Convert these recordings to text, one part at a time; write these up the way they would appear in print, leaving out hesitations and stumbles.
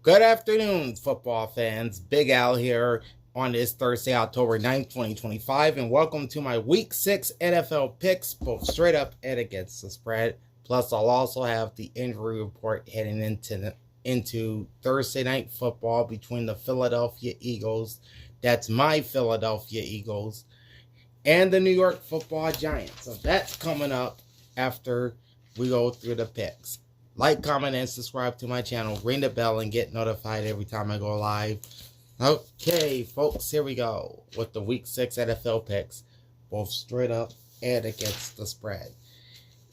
Good afternoon, football fans. Big Al here on this Thursday, October 9th, 2025, and welcome to my Week 6 NFL picks, both straight up and against the spread. Plus, I'll also have the injury report heading into Thursday night football between the Philadelphia Eagles, that's my Philadelphia Eagles, and the New York Football Giants. So that's coming up after we go through the picks. Like, comment, and subscribe to my channel. Ring the bell and get notified every time I go live. Okay, folks, here we go with the Week 6 NFL picks, both straight up and against the spread.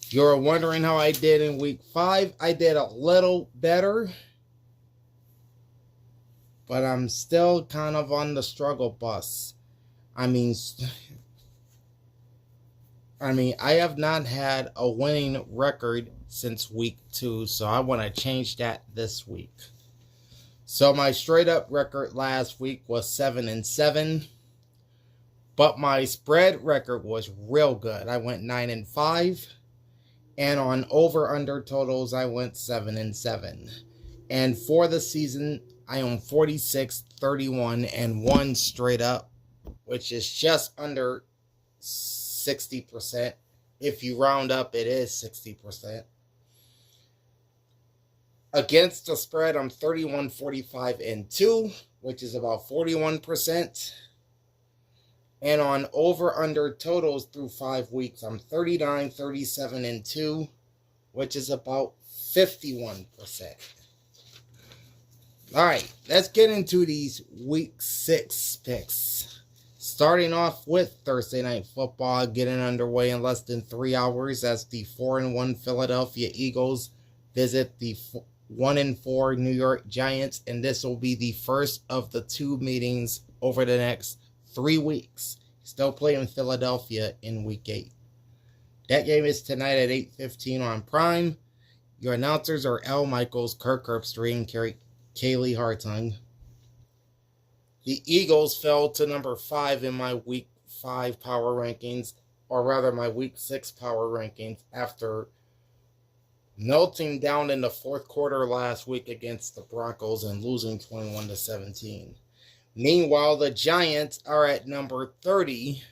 If you're wondering how I did in Week 5, I did a little better, but I'm still kind of on the struggle bus. I have not had a winning record since week 2, so I want to change that this week. So my straight up record last week was 7-7, but my spread record was real good. I went 9-5, and on over under totals I went 7-7. And for the season I am 46-31-1 straight up, which is just under 60%. If you round up, it is 60%. Against the spread, I'm 31-45-2, which is about 41%. And on over-under totals through 5 weeks, I'm 39-37-2, which is about 51%. All right, let's get into these Week 6 picks. Starting off with Thursday Night Football, getting underway in less than 3 hours as the 4-1 Philadelphia Eagles visit the 1-4 New York Giants, and this will be the first of the 2 meetings over the next 3 weeks. Still playing Philadelphia in Week 8. That game is tonight at 8:15 on Prime. Your announcers are Al Michaels, Kirk Herbstreit, and Kaylee Hartung. The Eagles fell to number 5 in my Week 5 power rankings, or rather my Week 6 power rankings, after melting down in the fourth quarter last week against the Broncos and losing 21-17. Meanwhile, the Giants are at number 30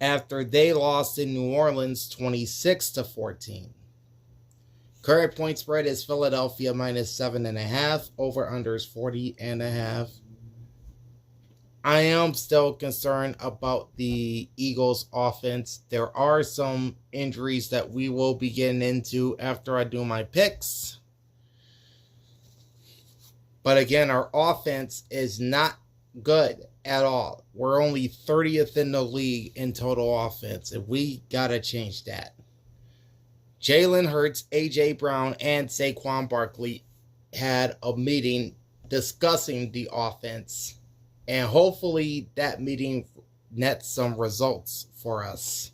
after they lost in New Orleans 26-14. Current point spread is Philadelphia minus 7.5. Over-under is 40.5. I am still concerned about the Eagles offense. There are some injuries that we will be getting into after I do my picks. But again, our offense is not good at all. We're only 30th in the league in total offense, and we got to change that. Jalen Hurts, A.J. Brown, and Saquon Barkley had a meeting discussing the offense, and hopefully that meeting nets some results for us.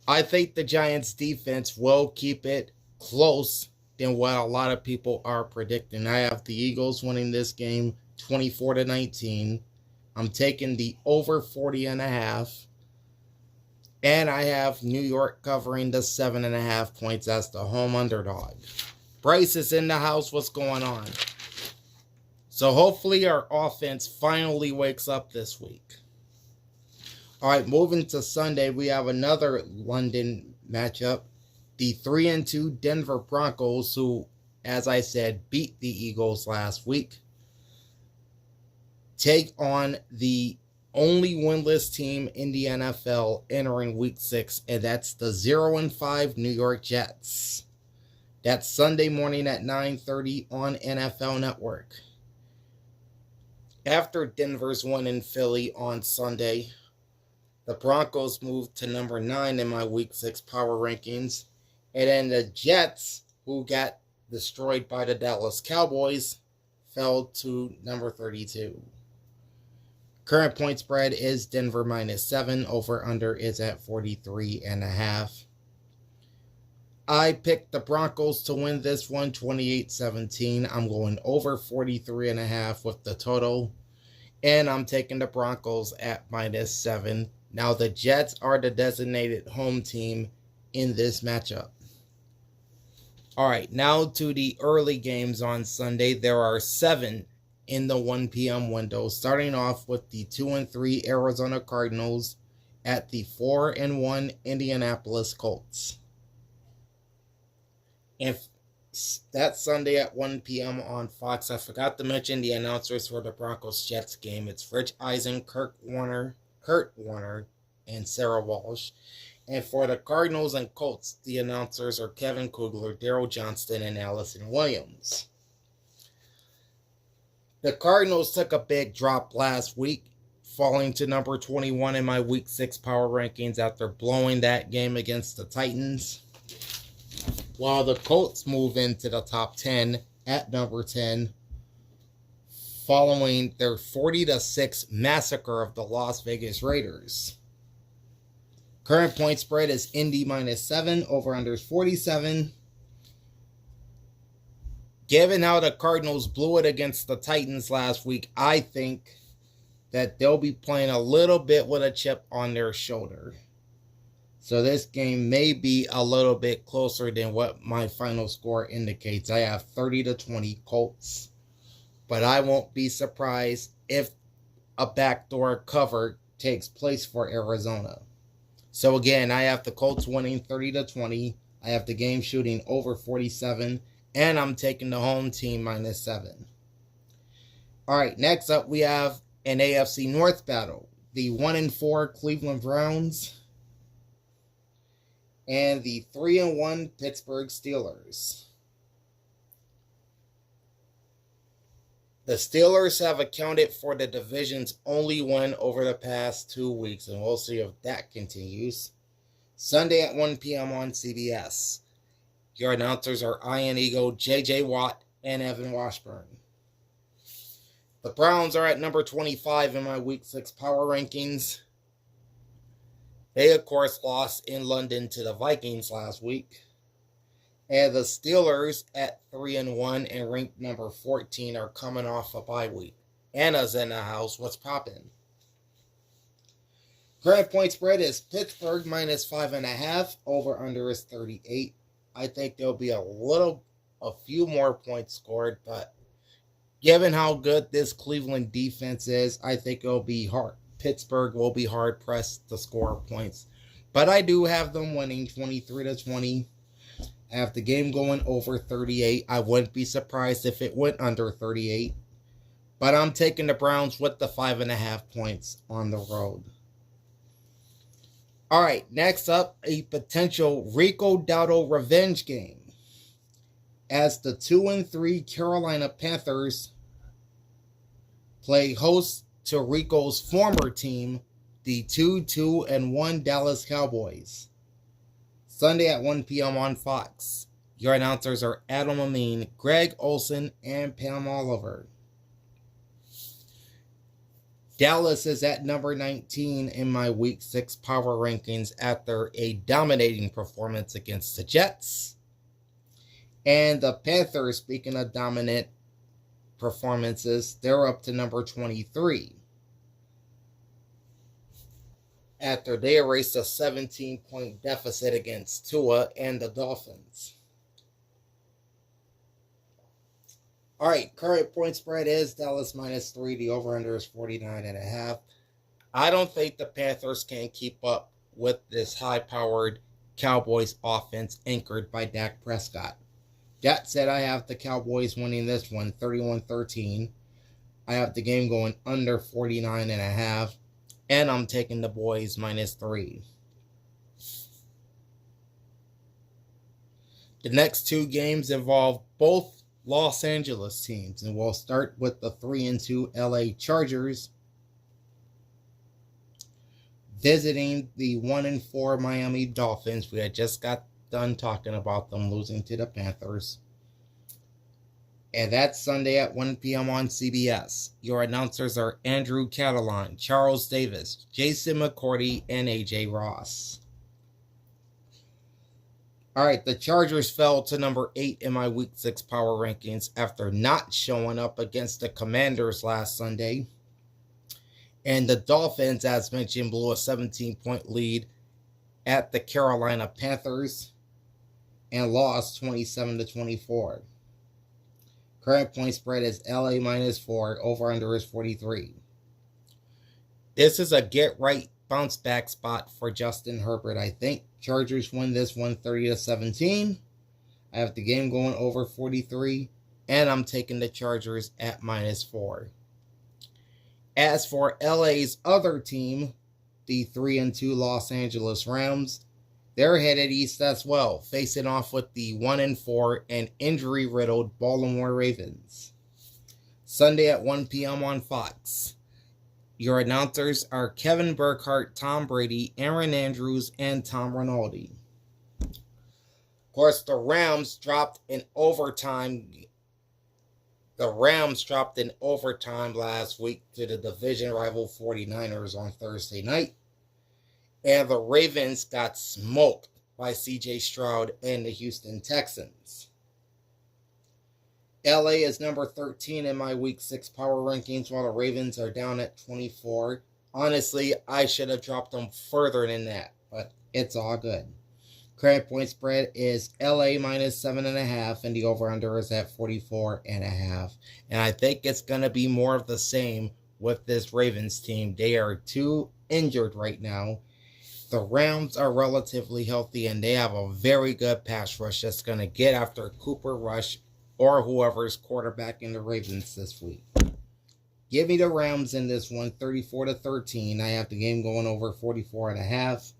I think the Giants' defense will keep it close than what a lot of people are predicting. I have the Eagles winning this game 24-19. I'm taking the over 40.5. And I have New York covering the 7.5 points as the home underdog. Bryce is in the house. What's going on? So hopefully our offense finally wakes up this week. All right, moving to Sunday, we have another London matchup. The 3-2 Denver Broncos, who, as I said, beat the Eagles last week, take on the only winless team in the NFL entering Week 6, and that's the 0-5 New York Jets. That's Sunday morning at 9:30 on NFL Network. After Denver's win in Philly on Sunday, the Broncos moved to number 9 in my Week 6 power rankings, and then the Jets, who got destroyed by the Dallas Cowboys, fell to number 32. Current point spread is Denver minus 7. Over-under is at 43.5. I picked the Broncos to win this one 28-17. I'm going over 43.5 with the total. And I'm taking the Broncos at minus 7. Now the Jets are the designated home team in this matchup. All right, now to the early games on Sunday. There are 7 in the 1 p.m. window, starting off with the 2-3 Arizona Cardinals at the 4-1 Indianapolis Colts. If that's Sunday at 1 p.m. on Fox. I forgot to mention the announcers for the Broncos-Jets game. It's Rich Eisen, Kurt Warner, and Sarah Walsh. And for the Cardinals and Colts, the announcers are Kevin Kugler, Daryl Johnston, and Allison Williams. The Cardinals took a big drop last week, falling to number 21 in my Week 6 power rankings after blowing that game against the Titans, while the Colts move into the top 10 at number 10, following their 40-6 massacre of the Las Vegas Raiders. Current point spread is Indy -7, over-under is 47. Given how the Cardinals blew it against the Titans last week, I think that they'll be playing a little bit with a chip on their shoulder. So this game may be a little bit closer than what my final score indicates. I have 30-20 Colts. But I won't be surprised if a backdoor cover takes place for Arizona. So again, I have the Colts winning 30-20. I have the game shooting over 47. And I'm taking the home team -7. All right, next up we have an AFC North battle. The 1-4 Cleveland Browns and the 3-1 Pittsburgh Steelers. The Steelers have accounted for the division's only win over the past 2 weeks, and we'll see if that continues. Sunday at 1 p.m. on CBS. Your announcers are Ian Eagle, J.J. Watt, and Evan Washburn. The Browns are at number 25 in my Week 6 power rankings. They, of course, lost in London to the Vikings last week. And the Steelers at 3-1 and ranked number 14 are coming off a bye week. Anna's in the house. What's poppin'? Current point spread is Pittsburgh -5.5. Over-under is 38. I think there'll be a few more points scored, but given how good this Cleveland defense is, I think it'll be hard. Pittsburgh will be hard pressed to score points. But I do have them winning 23-20. I have the game going over 38. I wouldn't be surprised if it went under 38. But I'm taking the Browns with the 5.5 points on the road. All right, next up, a potential Rico Dowdle revenge game, as the 2-3 Carolina Panthers play host to Rico's former team, the 2-1 Dallas Cowboys. Sunday at 1 p.m. on Fox. Your announcers are Adam Amin, Greg Olson, and Pam Oliver. Dallas is at number 19 in my Week 6 power rankings after a dominating performance against the Jets. And the Panthers, speaking of dominant performances, they're up to number 23. After they erased a 17-point deficit against Tua and the Dolphins. All right, current point spread is Dallas -3. The over-under is 49.5. I don't think the Panthers can keep up with this high-powered Cowboys offense anchored by Dak Prescott. That said, I have the Cowboys winning this one 31-13. I have the game going under 49.5. And I'm taking the boys -3. The next 2 games involve both Los Angeles teams, and we'll start with the 3-2 LA Chargers visiting the 1-4 Miami Dolphins. We had just got done talking about them losing to the Panthers. And that's Sunday at 1 p.m. on CBS. Your announcers are Andrew Catalan, Charles Davis, Jason McCourty, and AJ Ross. All right, the Chargers fell to number 8 in my Week 6 power rankings after not showing up against the Commanders last Sunday. And the Dolphins, as mentioned, blew a 17-point lead at the Carolina Panthers. and lost 27-24. Current point spread is LA -4. Over-under is 43. This is a get-right bounce-back spot for Justin Herbert, I think. Chargers win this one 30-17. I have the game going over 43, and I'm taking the Chargers at -4. As for LA's other team, the 3-2 Los Angeles Rams, they're headed east as well, facing off with the 1-4 and injury-riddled Baltimore Ravens. Sunday at 1 p.m. on Fox. Your announcers are Kevin Burkhardt, Tom Brady, Aaron Andrews, and Tom Rinaldi. Of course, the Rams dropped in overtime last week to the division rival 49ers on Thursday night. And the Ravens got smoked by C.J. Stroud and the Houston Texans. LA is number 13 in my Week 6 power rankings, while the Ravens are down at 24. Honestly, I should have dropped them further than that, but it's all good. Current point spread is LA -7.5, and the over-under is at 44.5. And I think it's going to be more of the same with this Ravens team. They are too injured right now. The Rams are relatively healthy, and they have a very good pass rush that's going to get after Cooper Rush or whoever's quarterbacking the Ravens this week. Give me the Rams in this one, 34-13. I have the game going over 44.5.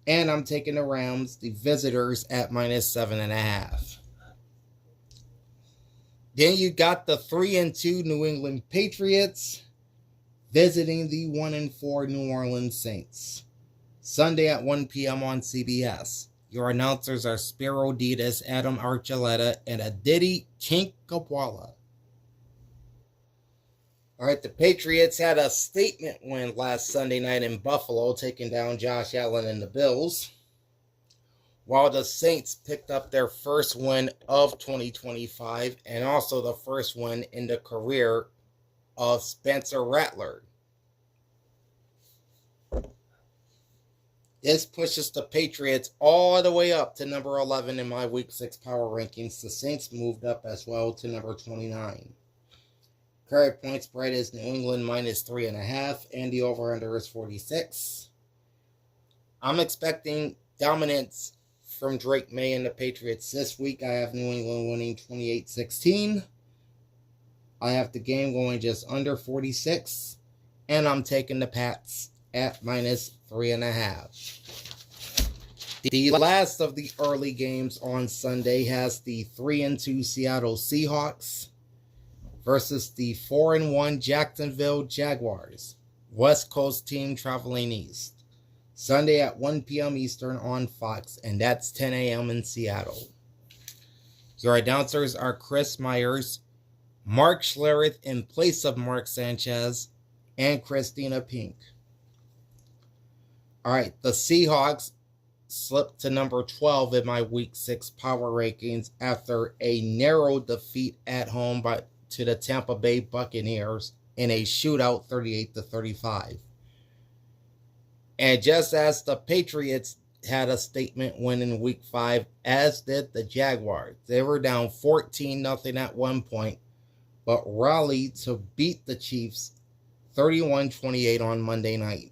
And I'm taking the Rams, the visitors, at -7.5. Then you got the 3-2 New England Patriots visiting the 1-4 New Orleans Saints. Sunday at 1 p.m. on CBS. Your announcers are Spiro Ditas, Adam Archuleta, and Aditi Kinkhabwala. All right, the Patriots had a statement win last Sunday night in Buffalo, taking down Josh Allen and the Bills, while the Saints picked up their first win of 2025 and also the first win in the career of Spencer Rattler. This pushes the Patriots all the way up to number 11 in my Week 6 power rankings. The Saints moved up as well to number 29. Current point spread is New England -3.5, and the over-under is 46. I'm expecting dominance from Drake May and the Patriots this week. I have New England winning 28-16. I have the game going just under 46, and I'm taking the Pats at -3.5. The last of the early games on Sunday has the 3-2 Seattle Seahawks versus the 4-1 Jacksonville Jaguars. West Coast team traveling east. Sunday at 1 p.m. Eastern on Fox, and that's 10 a.m. in Seattle. Your announcers are Chris Myers, Mark Schlereth in place of Mark Sanchez, and Christina Pink. All right, the Seahawks slipped to number 12 in my Week 6 power rankings after a narrow defeat at home to the Tampa Bay Buccaneers in a shootout 38-35. And just as the Patriots had a statement win in Week 5, as did the Jaguars. They were down 14-0 at one point, but rallied to beat the Chiefs 31-28 on Monday night.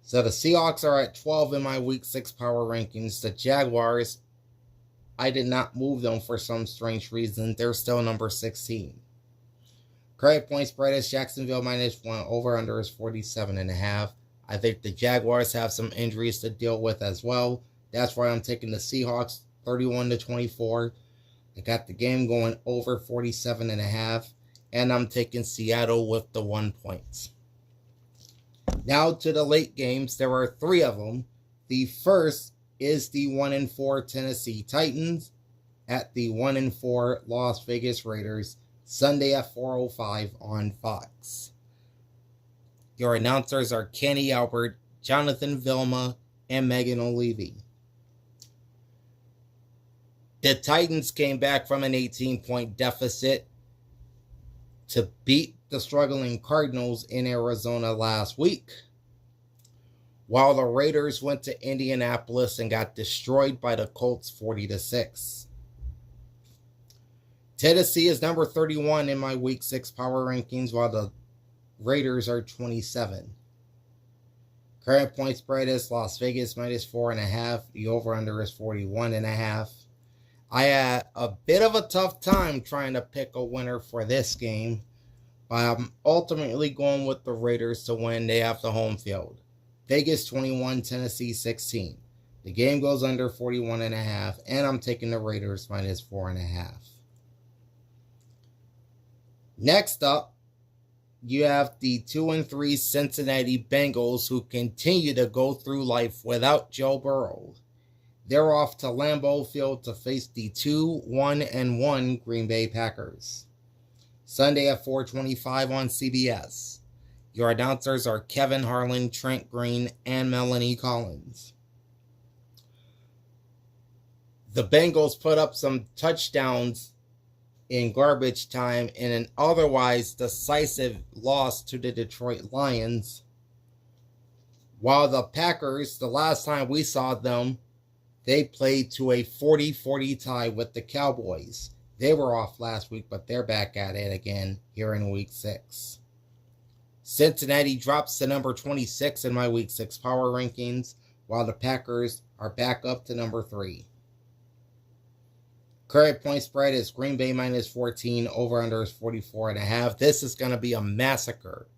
So the Seahawks are at 12 in my Week 6 power rankings. The Jaguars, I did not move them for some strange reason. They're still number 16. Current point spread is Jacksonville -1. Over-under is 47.5. I think the Jaguars have some injuries to deal with as well. That's why I'm taking the Seahawks 31-24. I got the game going over 47.5. And I'm taking Seattle with the 1 point. Now to the late games. There are 3 of them. The first is the 1-4 Tennessee Titans at the 1-4 Las Vegas Raiders, Sunday at 4:05 on Fox. Your announcers are Kenny Albert, Jonathan Vilma, and Megan O'Leary. The Titans came back from an 18-point deficit to beat the struggling Cardinals in Arizona last week, while the Raiders went to Indianapolis and got destroyed by the Colts 40-6. Tennessee is number 31 in my Week 6 power rankings, while the Raiders are 27. Current point spread is Las Vegas minus 4.5. The over-under is 41.5. I had a bit of a tough time trying to pick a winner for this game, but I'm ultimately going with the Raiders to win. They have the home field. Vegas 21, Tennessee 16. The game goes under 41.5, and I'm taking the Raiders minus 4.5. Next up, you have the 2-3 Cincinnati Bengals, who continue to go through life without Joe Burrow. They're off to Lambeau Field to face the 2-1-1 Green Bay Packers. Sunday at 4:25 on CBS. Your announcers are Kevin Harlan, Trent Green, and Melanie Collins. The Bengals put up some touchdowns in garbage time in an otherwise decisive loss to the Detroit Lions, while the Packers, the last time we saw them, they played to a 40-40 tie with the Cowboys. They were off last week, but they're back at it again here in Week 6. Cincinnati drops to number 26 in my Week 6 power rankings, while the Packers are back up to number 3. Current point spread is Green Bay minus 14, over-under is 44.5. This is going to be a massacre.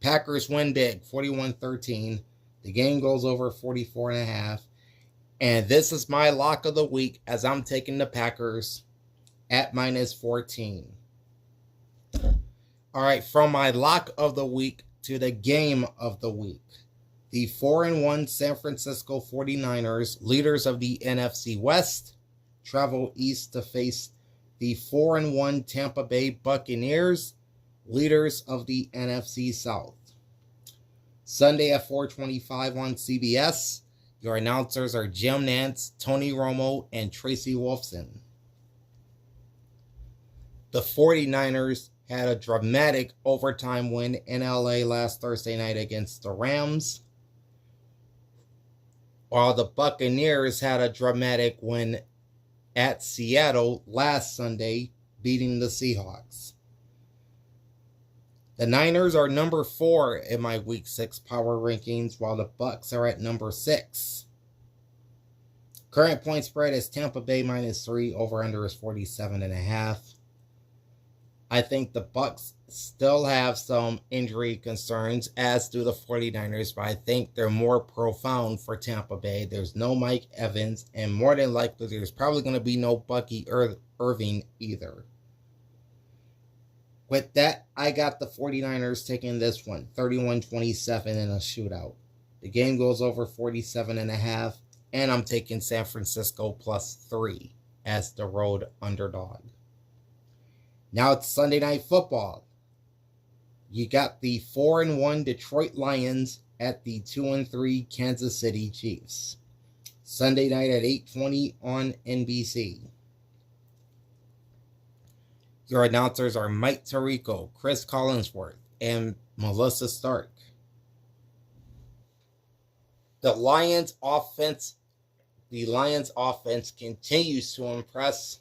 Packers win big, 41-13. The game goes over 44.5. And this is my lock of the week, as I'm taking the Packers at minus 14. All right, from my lock of the week to the game of the week. The 4-1 San Francisco 49ers, leaders of the NFC West, travel east to face the 4-1 Tampa Bay Buccaneers, leaders of the NFC South. Sunday at 4:25 on CBS. Your announcers are Jim Nantz, Tony Romo, and Tracy Wolfson. The 49ers had a dramatic overtime win in LA last Thursday night against the Rams, while the Buccaneers had a dramatic win at Seattle last Sunday, beating the Seahawks. The Niners are number 4 in my Week 6 power rankings, while the Bucs are at number 6. Current point spread is Tampa Bay minus 3, over-under is 47.5. I think the Bucs still have some injury concerns, as do the 49ers, but I think they're more profound for Tampa Bay. There's no Mike Evans, and more than likely there's probably going to be no Bucky Irving either. With that, I got the 49ers taking this one, 31-27 in a shootout. The game goes over 47.5, and I'm taking San Francisco plus 3 as the road underdog. Now it's Sunday Night Football. You got the 4-1 Detroit Lions at the 2-3 Kansas City Chiefs. Sunday night at 8:20 on NBC. Your announcers are Mike Tirico, Chris Collinsworth, and Melissa Stark. The Lions offense continues to impress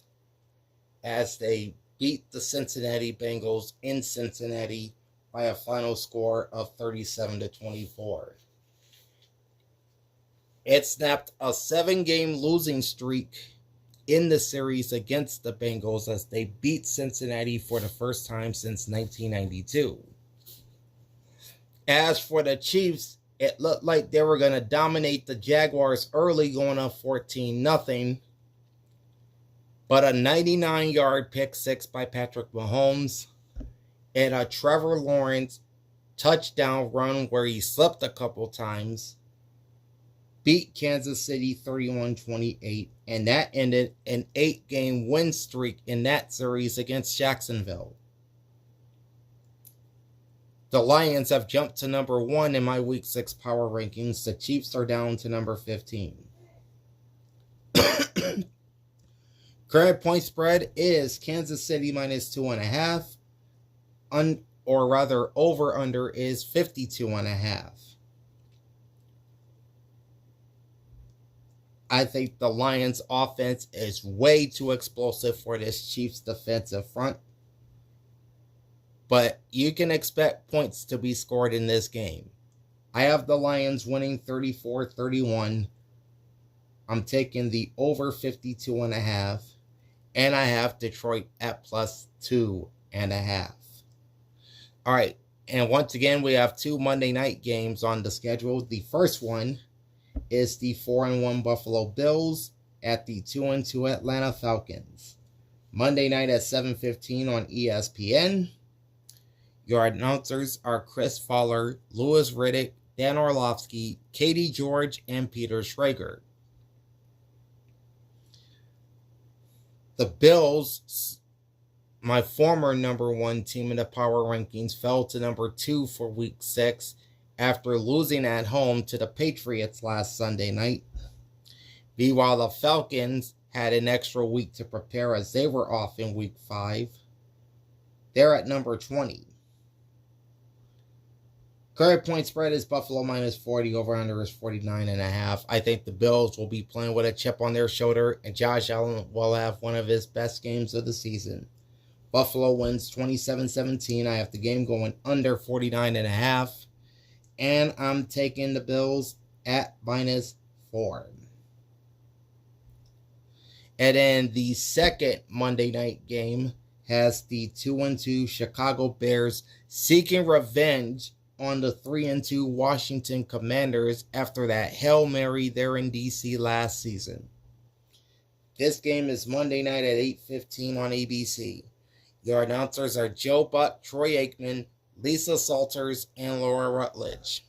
as they beat the Cincinnati Bengals in Cincinnati by a final score of 37-24. It snapped a 7-game losing streak in the series against the Bengals as they beat Cincinnati for the first time since 1992. As for the Chiefs, it looked like they were going to dominate the Jaguars early, going up 14-0. But a 99-yard pick six by Patrick Mahomes and a Trevor Lawrence touchdown run where he slipped a couple times beat Kansas City 31-28, and that ended an 8-game win streak in that series against Jacksonville. The Lions have jumped to number 1 in my Week 6 power rankings. The Chiefs are down to number 15. Current point spread is Kansas City minus 2.5. Over-under is 52.5. I think the Lions' offense is way too explosive for this Chiefs defensive front. But you can expect points to be scored in this game. I have the Lions winning 34-31. I'm taking the over 52.5. And I have Detroit at plus 2.5. All right. And once again, we have 2 Monday night games on the schedule. The first one is the 4-1 Buffalo Bills at the 2-2 Atlanta Falcons. Monday night at 7:15 on ESPN. Your announcers are Chris Fowler, Louis Riddick, Dan Orlovsky, Katie George, and Peter Schrager. The Bills, my former number 1 team in the power rankings, fell to number 2 for week 6 after losing at home to the Patriots last Sunday night. Meanwhile, the Falcons had an extra week to prepare as they were off in week 5. They're at number 20. Current point spread is Buffalo minus 40. Over-under is 49.5. I think the Bills will be playing with a chip on their shoulder, and Josh Allen will have one of his best games of the season. Buffalo wins 27-17. I have the game going under 49.5. And I'm taking the Bills at minus 4. And then the second Monday night game has the 2-2 Chicago Bears seeking revenge on the 3-2 Washington Commanders after that Hail Mary there in D.C. last season. This game is Monday night at 8:15 on ABC. Your announcers are Joe Buck, Troy Aikman, Lisa Salters, and Laura Rutledge.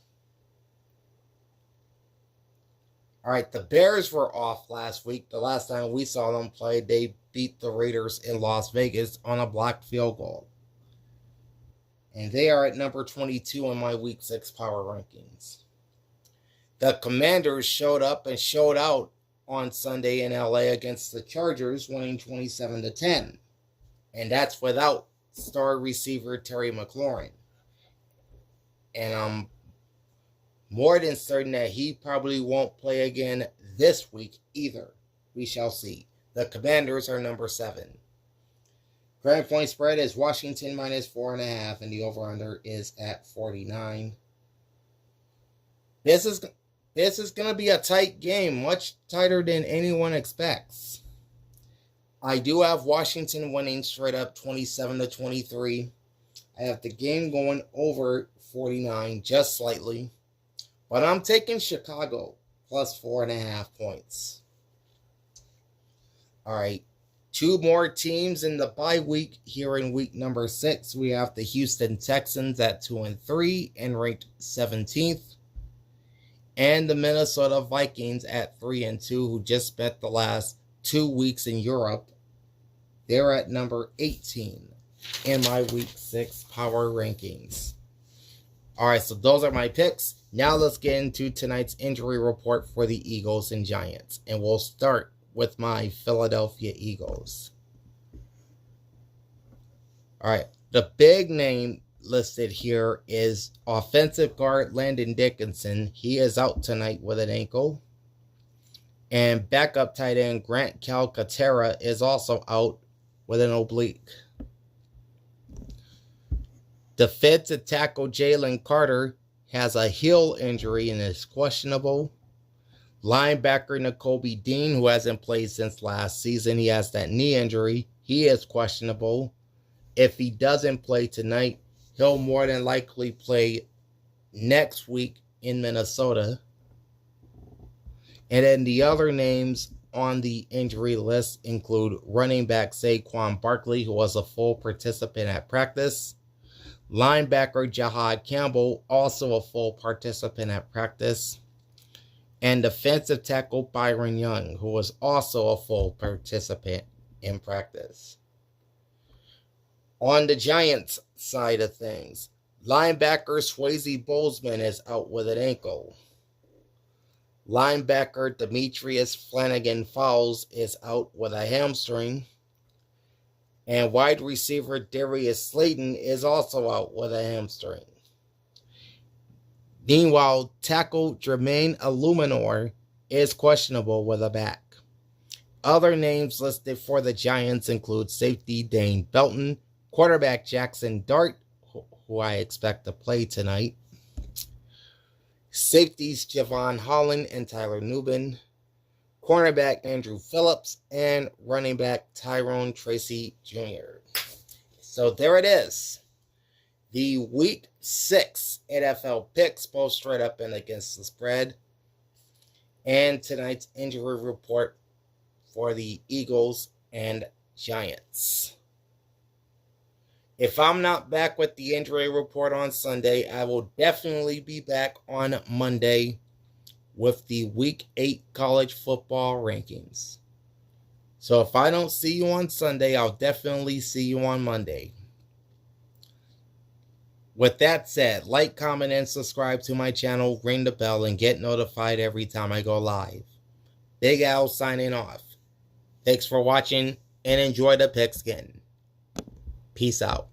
All right, the Bears were off last week. The last time we saw them play, they beat the Raiders in Las Vegas on a blocked field goal. And they are at number 22 in my Week 6 power rankings. The Commanders showed up and showed out on Sunday in LA against the Chargers, winning 27-10. And that's without star receiver Terry McLaurin. And I'm more than certain that he probably won't play again this week either. We shall see. The Commanders are number 7. Current point spread is Washington minus 4.5, and the over-under is at 49. This is going to be a tight game, much tighter than anyone expects. I do have Washington winning straight up 27-23. I have the game going over 49 just slightly. But I'm taking Chicago plus 4.5 points. All right. 2 more teams in the bye week here in week number 6. We have the Houston Texans at 2-3 and ranked 17th. And the Minnesota Vikings at 3-2, who just spent the last 2 weeks in Europe. They're at number 18 in my week 6 power rankings. All right, so those are my picks. Now let's get into tonight's injury report for the Eagles and Giants. And we'll start with my Philadelphia Eagles. All right, the big name listed here is offensive guard Landon Dickinson. He is out tonight with an ankle. And backup tight end Grant Calcaterra is also out with an oblique. Defensive tackle Jalen Carter has a heel injury and is questionable. Linebacker Nakobe Dean, who hasn't played since last season, he has that knee injury. He is questionable. If he doesn't play tonight, he'll more than likely play next week in Minnesota. And then the other names on the injury list include running back Saquon Barkley, who was a full participant at practice. Linebacker Jahad Campbell, also a full participant at practice. And defensive tackle Byron Young, who was also a full participant in practice. On the Giants side of things, linebacker Swayze Bozeman is out with an ankle. Linebacker Demetrius Flanagan Fowles is out with a hamstring. And wide receiver Darius Slayton is also out with a hamstring. Meanwhile, tackle Jermaine Illuminor is questionable with a back. Other names listed for the Giants include safety Dane Belton, quarterback Jackson Dart, who I expect to play tonight, safeties Javon Holland and Tyler Nubin, cornerback Andrew Phillips, and running back Tyrone Tracy Jr. So there it is. The Week 6 NFL picks, both straight up and against the spread. And tonight's injury report for the Eagles and Giants. If I'm not back with the injury report on Sunday, I will definitely be back on Monday with the Week 8 college football rankings. So if I don't see you on Sunday, I'll definitely see you on Monday. With that said, like, comment, and subscribe to my channel, ring the bell, and get notified every time I go live. Big Al signing off. Thanks for watching, and enjoy the pigskin. Peace out.